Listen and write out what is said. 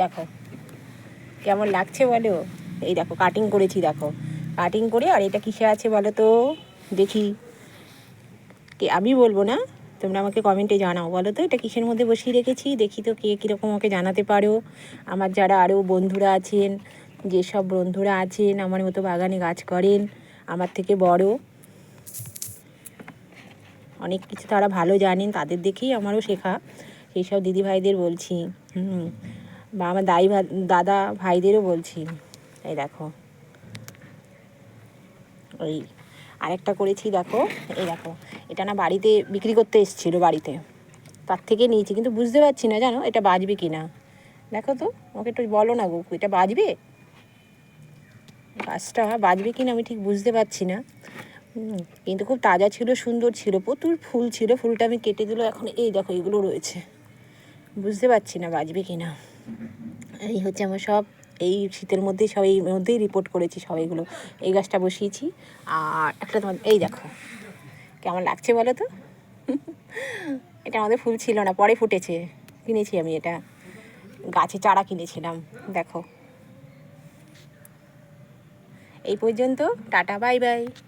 দেখো কেমন লাগছে বলো। এই দেখো কাটিং করেছি, দেখো কাটিং করে। আর এটা কিসে আছে বলো তো, দেখি। আমি বলবো না, তোমরা আমাকে কমেন্টে জানাও বলো তো এটা কিসের মধ্যে বসিয়ে রেখেছি। দেখি তো কে কীরকম আমাকে জানাতে পারো। আমার যারা আরও বন্ধুরা আছেন, যেসব বন্ধুরা আছেন আমার মতো বাগানে গাছ করেন, আমার থেকে বড়, অনেক কিছু তারা ভালো জানেন, তাদের দেখেই আমারও শেখা। সেই সব দিদিভাইদের বলছি, বা আমার দাদা ভাইদেরও বলছি। এই দেখো, ওই আরেকটা করেছি, দেখো। এই দেখো, এটা না বাড়িতে বিক্রি করতে এসেছিলো বাড়িতে, তার থেকে নিয়েছি, কিন্তু বুঝতে পারছি না জানো এটা বাজবে কি না। দেখো তো, ওকে একটু বলো না গো, এটা বাজবে, গাছটা বাজবে কি না আমি ঠিক বুঝতে পারছি না। কিন্তু খুব তাজা ছিল, সুন্দর ছিল, প্রচুর ফুল ছিল। ফুলটা আমি কেটে দিল, এখন এই দেখো এগুলো রয়েছে, বুঝতে পারছি না বাজবে কি না। এই হচ্ছে আমার সব, এই শীতের মধ্যেই সব, এই মধ্যেই রিপোর্ট করেছি সব এগুলো। এই গাছটা বসিয়েছি। আর একটা তোমার এই দেখো কেমন লাগছে বলো তো। এটা আমাদের ফুল ছিল না, পরে ফুটেছে, কিনেছি আমি এটা, গাছে চারা কিনেছিলাম। দেখো, এই পর্যন্ত, টাটা বাই বাই।